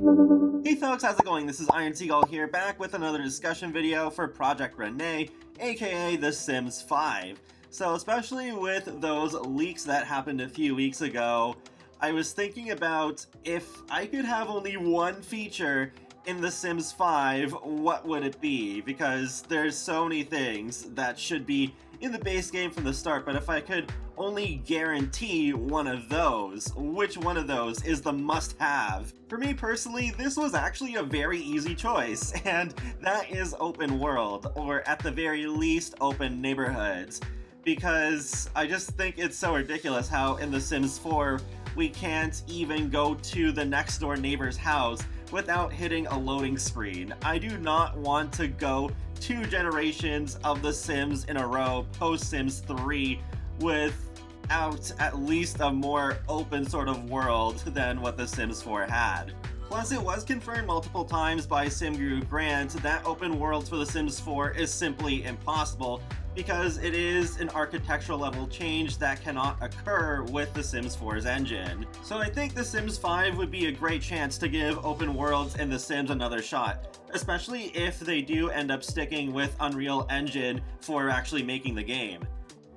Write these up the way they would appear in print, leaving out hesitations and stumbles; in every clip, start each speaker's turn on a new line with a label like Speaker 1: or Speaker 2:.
Speaker 1: Hey folks, how's it going? This is Iron Seagull here, back with another discussion video for Project Renee, aka The Sims 5. So especially with those leaks that happened a few weeks ago, I was thinking about if I could have only one feature in The Sims 5, what would it be? Because there's so many things that should be in the base game from the start, but if I could only guarantee one of those, which one of those is the must-have? For me personally, this was actually a very easy choice, and that is open world, or at the very least, open neighborhoods. Because I just think it's so ridiculous how in The Sims 4, we can't even go to the next door neighbor's house without hitting a loading screen. I do not want to go 2 generations of The Sims in a row post Sims 3 without at least a more open sort of world than what The Sims 4 had. Plus, it was confirmed multiple times by SimGuru Grant that open worlds for The Sims 4 is simply impossible because it is an architectural level change that cannot occur with The Sims 4's engine. So I think The Sims 5 would be a great chance to give open worlds in The Sims another shot, especially if they do end up sticking with Unreal Engine for actually making the game.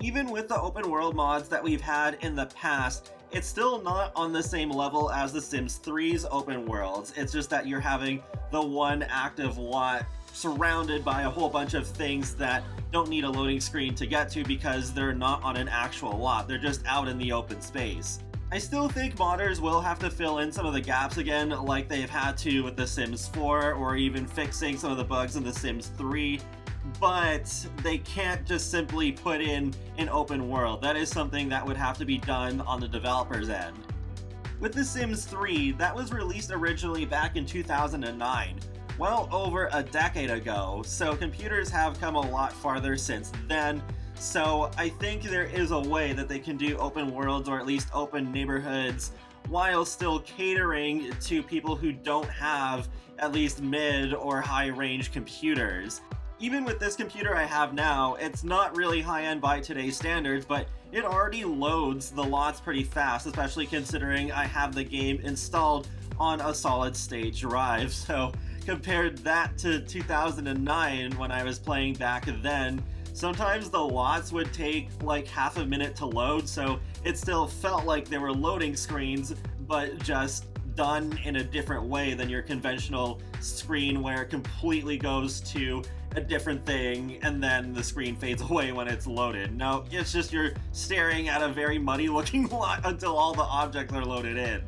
Speaker 1: Even with the open world mods that we've had in the past, it's still not on the same level as The Sims 3's open worlds. It's just that you're having the one active lot surrounded by a whole bunch of things that don't need a loading screen to get to because they're not on an actual lot. They're just out in the open space. I still think modders will have to fill in some of the gaps again like they've had to with The Sims 4 or even fixing some of the bugs in The Sims 3. But they can't just simply put in an open world. That is something that would have to be done on the developer's end. With The Sims 3, that was released originally back in 2009, well over a decade ago, so computers have come a lot farther since then. So I think there is a way that they can do open worlds or at least open neighborhoods while still catering to people who don't have at least mid or high range computers. Even with this computer I have now, it's not really high-end by today's standards, but it already loads the lots pretty fast, especially considering I have the game installed on a solid-state drive. So compared that to 2009 when I was playing back then, sometimes the lots would take like half a minute to load, so it still felt like they were loading screens, but just done in a different way than your conventional screen where it completely goes to a different thing and then the screen fades away when it's loaded. No, it's just you're staring at a very muddy looking lot until all the objects are loaded in.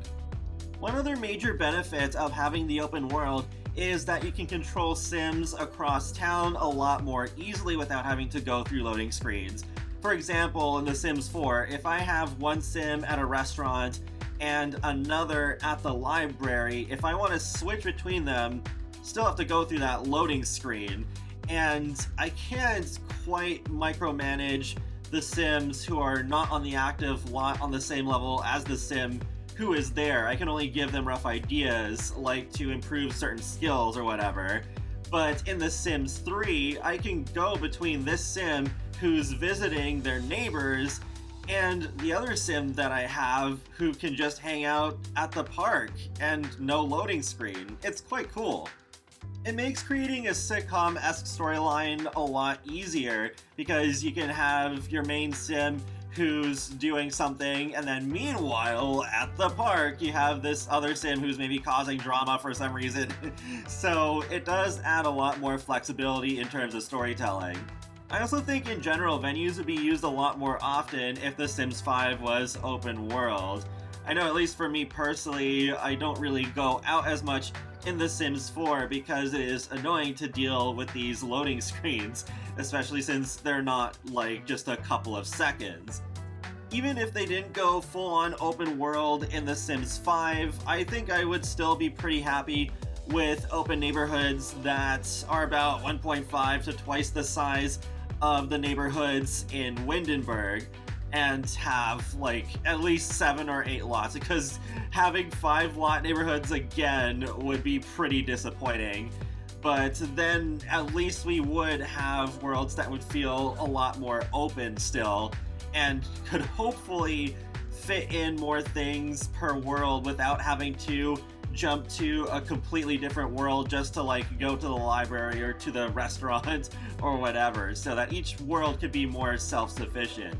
Speaker 1: One other major benefit of having the open world is that you can control Sims across town a lot more easily without having to go through loading screens. For example, in The Sims 4, if I have one Sim at a restaurant and another at the library, if I want to switch between them, still have to go through that loading screen. And I can't quite micromanage the Sims who are not on the active lot on the same level as the Sim who is there. I can only give them rough ideas, like to improve certain skills or whatever. But in The Sims 3, I can go between this Sim who's visiting their neighbors and the other Sim that I have who can just hang out at the park and no loading screen. It's quite cool. It makes creating a sitcom-esque storyline a lot easier because you can have your main Sim who's doing something, and then meanwhile, at the park, you have this other Sim who's maybe causing drama for some reason. So it does add a lot more flexibility in terms of storytelling. I also think in general, venues would be used a lot more often if The Sims 5 was open world. I know at least for me personally, I don't really go out as much in The Sims 4 because it is annoying to deal with these loading screens, especially since they're not like just a couple of seconds. Even if they didn't go full-on open world in The Sims 5, I think I would still be pretty happy with open neighborhoods that are about 1.5 to twice the size of the neighborhoods in Windenburg, and have like at least 7 or 8 lots, because having 5 lot neighborhoods again would be pretty disappointing. But then at least we would have worlds that would feel a lot more open still, and could hopefully fit in more things per world without having to jump to a completely different world just to like go to the library or to the restaurant or whatever, so that each world could be more self-sufficient.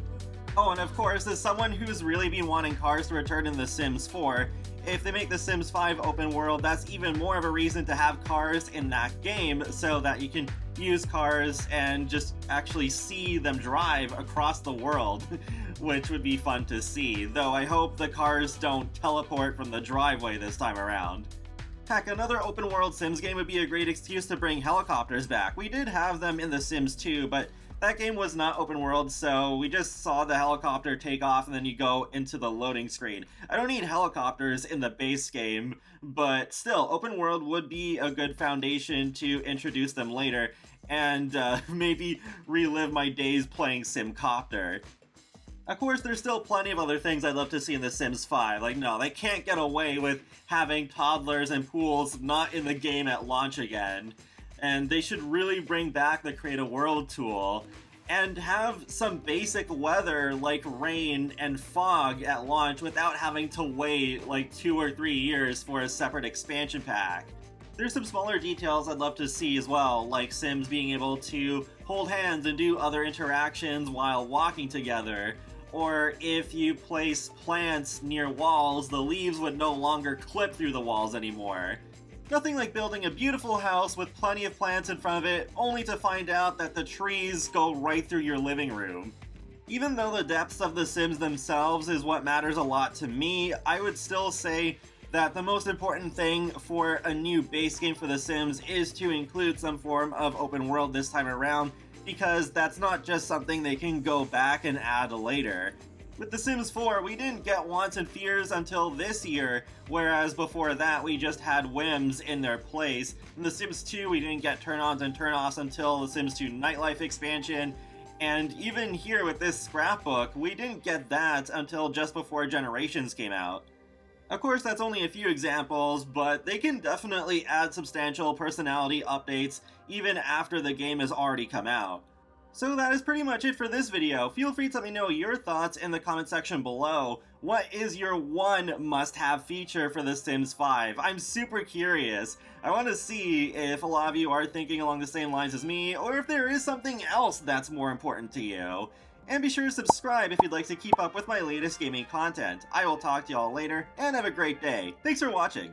Speaker 1: Oh, and of course, as someone who's really been wanting cars to return in The Sims 4, if they make The Sims 5 open world, that's even more of a reason to have cars in that game so that you can use cars and just actually see them drive across the world, which would be fun to see, though I hope the cars don't teleport from the driveway this time around. Heck, another open world Sims game would be a great excuse to bring helicopters back. We did have them in The Sims 2, but that game was not open world, so we just saw the helicopter take off and then you go into the loading screen. I don't need helicopters in the base game, but still, open world would be a good foundation to introduce them later, and maybe relive my days playing Simcopter. Of course, there's still plenty of other things I'd love to see in The Sims 5. Like, no, they can't get away with having toddlers and pools not in the game at launch again. And they should really bring back the Create a World tool and have some basic weather like rain and fog at launch without having to wait like 2 or 3 years for a separate expansion pack. There's some smaller details I'd love to see as well, like Sims being able to hold hands and do other interactions while walking together, or if you place plants near walls, the leaves would no longer clip through the walls anymore. Nothing like building a beautiful house with plenty of plants in front of it, only to find out that the trees go right through your living room. Even though the depths of the Sims themselves is what matters a lot to me, I would still say that the most important thing for a new base game for The Sims is to include some form of open world this time around, because that's not just something they can go back and add later. With The Sims 4, we didn't get wants and fears until this year, whereas before that we just had whims in their place. In The Sims 2, we didn't get turn-ons and turn-offs until The Sims 2 Nightlife expansion, and even here with this scrapbook, we didn't get that until just before Generations came out. Of course, that's only a few examples, but they can definitely add substantial personality updates even after the game has already come out. So that is pretty much it for this video. Feel free to let me know your thoughts in the comment section below. What is your one must-have feature for The Sims 5? I'm super curious. I want to see if a lot of you are thinking along the same lines as me, or if there is something else that's more important to you. And be sure to subscribe if you'd like to keep up with my latest gaming content. I will talk to y'all later, and have a great day. Thanks for watching!